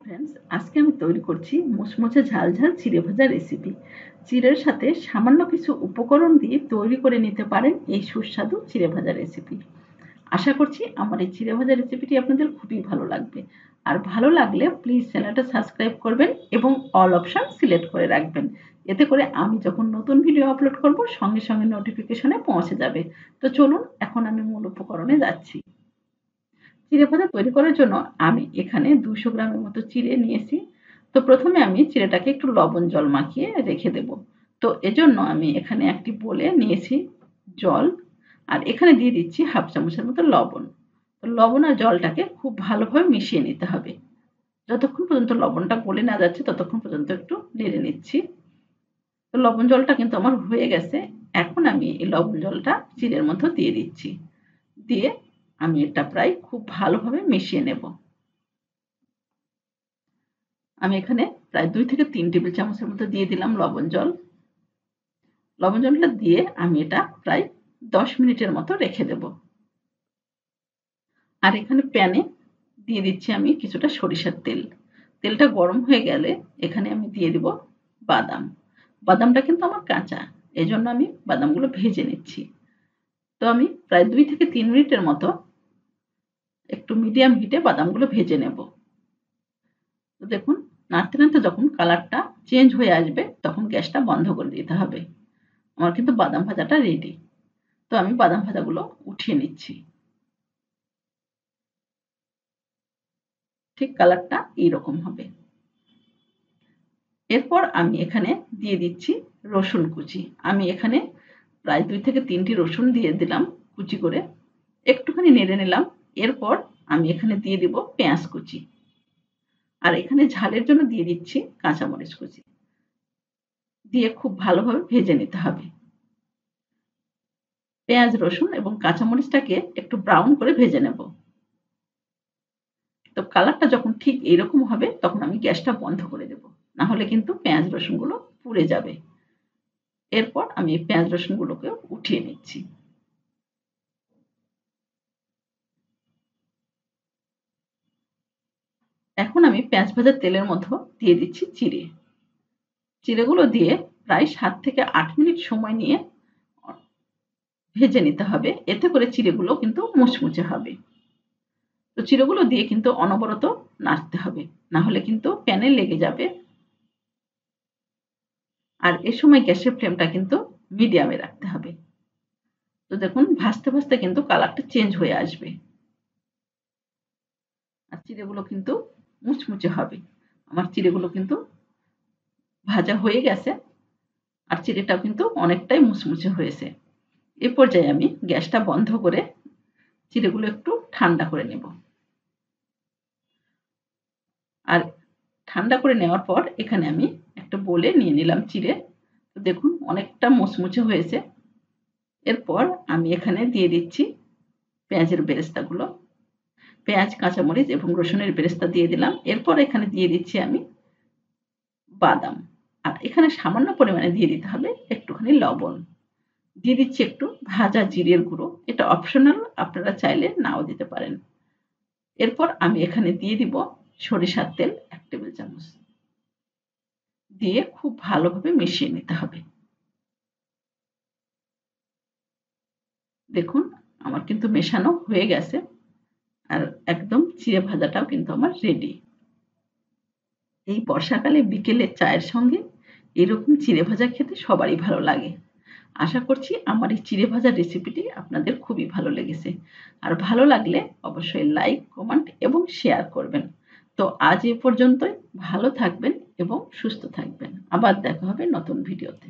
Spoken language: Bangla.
ফ্রেন্ডস, আজকে আমি তৈরি করছি মুচমুচে ঝাল ঝাল চিড়ে ভাজা রেসিপি। চিড়ের সাথে সামান্য কিছু উপকরণ দিয়ে তৈরি করে নিতে পারেন এই সুস্বাদু চিড়ে ভাজা রেসিপি। আশা করছি আমার এই চিড়ে ভাজা রেসিপিটি আপনাদের খুবই ভালো লাগবে। আর ভালো লাগলে প্লিজ চ্যানেলটা সাবস্ক্রাইব করবেন এবং অল অপশন সিলেক্ট করে রাখবেন। এতে করে আমি যখন নতুন ভিডিও আপলোড করব সঙ্গে সঙ্গে নোটিফিকেশনে পৌঁছে যাবে। তো চলুন এখন আমি মূল উপকরণে যাচ্ছি। চিড়ে ভাজা তৈরি করার জন্য আমি এখানে 200 গ্রামের মতো চিড়ে নিয়েছি। তো প্রথমে আমি চিড়েটাকে একটু লবণ জল মাখিয়ে রেখে দেব। তো এজন্য আমি এখানে একটি বোলে নিয়েছি জল, আর এখানে দিয়ে দিচ্ছি হাফ চামচের মতো লবণ। তো লবণ আর জলটাকে খুব ভালোভাবে মিশিয়ে নিতে হবে। যতক্ষণ পর্যন্ত লবণটা গলে না যাচ্ছে ততক্ষণ পর্যন্ত একটু নেড়ে নিচ্ছি। তো লবণ জলটা কিন্তু আমার হয়ে গেছে। এখন আমি এই লবণ জলটা চিড়ের মধ্যে দিয়ে দিচ্ছি। দিয়ে আমি এটা প্রায় খুব ভালোভাবে মিশিয়ে নেব। আমি এখানে প্রায় 2 থেকে 3 টেবিল চামচের মতো দিয়ে দিলাম লবণ জল। লবণ জলটা দিয়ে আমি এটা প্রায় 10 মিনিটের মতো রেখে দেব। আর এখানে প্যানে দিয়ে দিচ্ছি আমি কিছুটা সরিষার তেল। তেলটা গরম হয়ে গেলে এখানে আমি দিয়ে দিব বাদাম। বাদামটা কিন্তু আমার কাঁচা, এজন্য আমি বাদামগুলো ভেজে নিচ্ছি। তো আমি প্রায় 2 থেকে 3 মিনিটের মতো একটু মিডিয়াম হিটে বাদামগুলো ভেজে নেব। তো দেখুন, নাড়তে নাড়তে যখন কালারটা চেঞ্জ হয়ে আসবে তখন গ্যাসটা বন্ধ করে দিতে হবে। আমার কিন্তু বাদাম ভাজাটা রেডি। তো আমি বাদাম ভাজাগুলো উঠিয়ে নিচ্ছি। ঠিক কালারটা এইরকম হবে। এরপর আমি এখানে দিয়ে দিচ্ছি রসুন কুচি। আমি এখানে প্রায় 2 থেকে 3টি রসুন দিয়ে দিলাম কুচি করে। একটুখানি নেড়ে নিলাম। এরপর আমি এখানে দিয়ে দিব পেঁয়াজ কুচি। আর এখানে ঝালের জন্য দিয়ে দিচ্ছি কাঁচামরিচ কুচি। দিয়ে খুব ভালোভাবে ভেজে নিতে হবে। পেঁয়াজ, রসুন এবং কাঁচামরিচটাকে একটু ব্রাউন করে ভেজে নেব। তো কালারটা যখন ঠিক এইরকম হবে তখন আমি গ্যাসটা বন্ধ করে দেব। না হলে কিন্তু পেঁয়াজ রসুনগুলো পুড়ে যাবে। এরপর আমি এই পেঁয়াজ রসুনগুলোকে উঠিয়ে নিচ্ছি। এখন আমি পেঁয়াজ ভাজার তেলের মধ্যে দিয়ে দিচ্ছি চিড়ে। চিড়েগুলো দিয়ে প্রায় 7 থেকে 8 মিনিট সময় নিয়ে ভেজে নিতে হবে। এতে করে চিড়েগুলো কিন্তু মুচমুচে হবে। তো চিড়েগুলো দিয়ে কিন্তু অনবরত নাড়তে হবে। না হলে কিন্তু প্যানে লেগে যাবে। আর এ সময় গ্যাসের ফ্লেমটা কিন্তু মিডিয়ামে রাখতে হবে। তো দেখুন, ভাজতে ভাজতে কিন্তু কালারটা চেঞ্জ হয়ে আসবে। আর চিড়েগুলো কিন্তু মুচমুচে হবে। আমার চিড়েগুলো কিন্তু ভাজা হয়ে গেছে। আর চিড়েটাও কিন্তু অনেকটাই মুচমুচে হয়েছে। এ পর্যায়ে আমি গ্যাসটা বন্ধ করে চিড়েগুলো একটু ঠান্ডা করে নেব। আর ঠান্ডা করে নেওয়ার পর এখানে আমি একটা বোলে নিয়ে নিলাম চিড়ে। তো দেখুন অনেকটা মুচমুচে হয়েছে। এরপর আমি এখানে দিয়ে দিচ্ছি পেঁয়াজের বেরেস্তাগুলো। পেঁয়াজ, কাঁচামরিচ এবং রসুনের বেরেস্তা দিয়ে দিলাম। এরপর এখানে দিয়ে দিচ্ছি আমি বাদাম। আর এখানে সামান্য পরিমাণে দিয়ে দিতে হবে একটুখানি লবণ। দিয়ে দিচ্ছি একটু ভাজা জিরের গুঁড়ো। এটা অপশনাল, আপনারা চাইলে নাও দিতে পারেন। এরপর আমি এখানে দিয়ে দিব সরিষার তেল 1 টেবিল চামচ। দিয়ে খুব ভালোভাবে মিশিয়ে নিতে হবে। দেখুন আমার কিন্তু মেশানো হয়ে গেছে। আর একদম চিড়ে ভাজাটাও কিন্তু আমার রেডি। এই বর্ষাকালে বিকেলে চায়ের সঙ্গে এরকম চিড়ে ভাজা খেতে সবারই ভালো লাগে। আশা করছি আমার এই চিড়ে ভাজার রেসিপিটি আপনাদের খুবই ভালো লেগেছে। আর ভালো লাগলে অবশ্যই লাইক, কমেন্ট এবং শেয়ার করবেন। তো আজ এ পর্যন্তই। ভালো থাকবেন এবং সুস্থ থাকবেন। আবার দেখা হবে নতুন ভিডিওতে।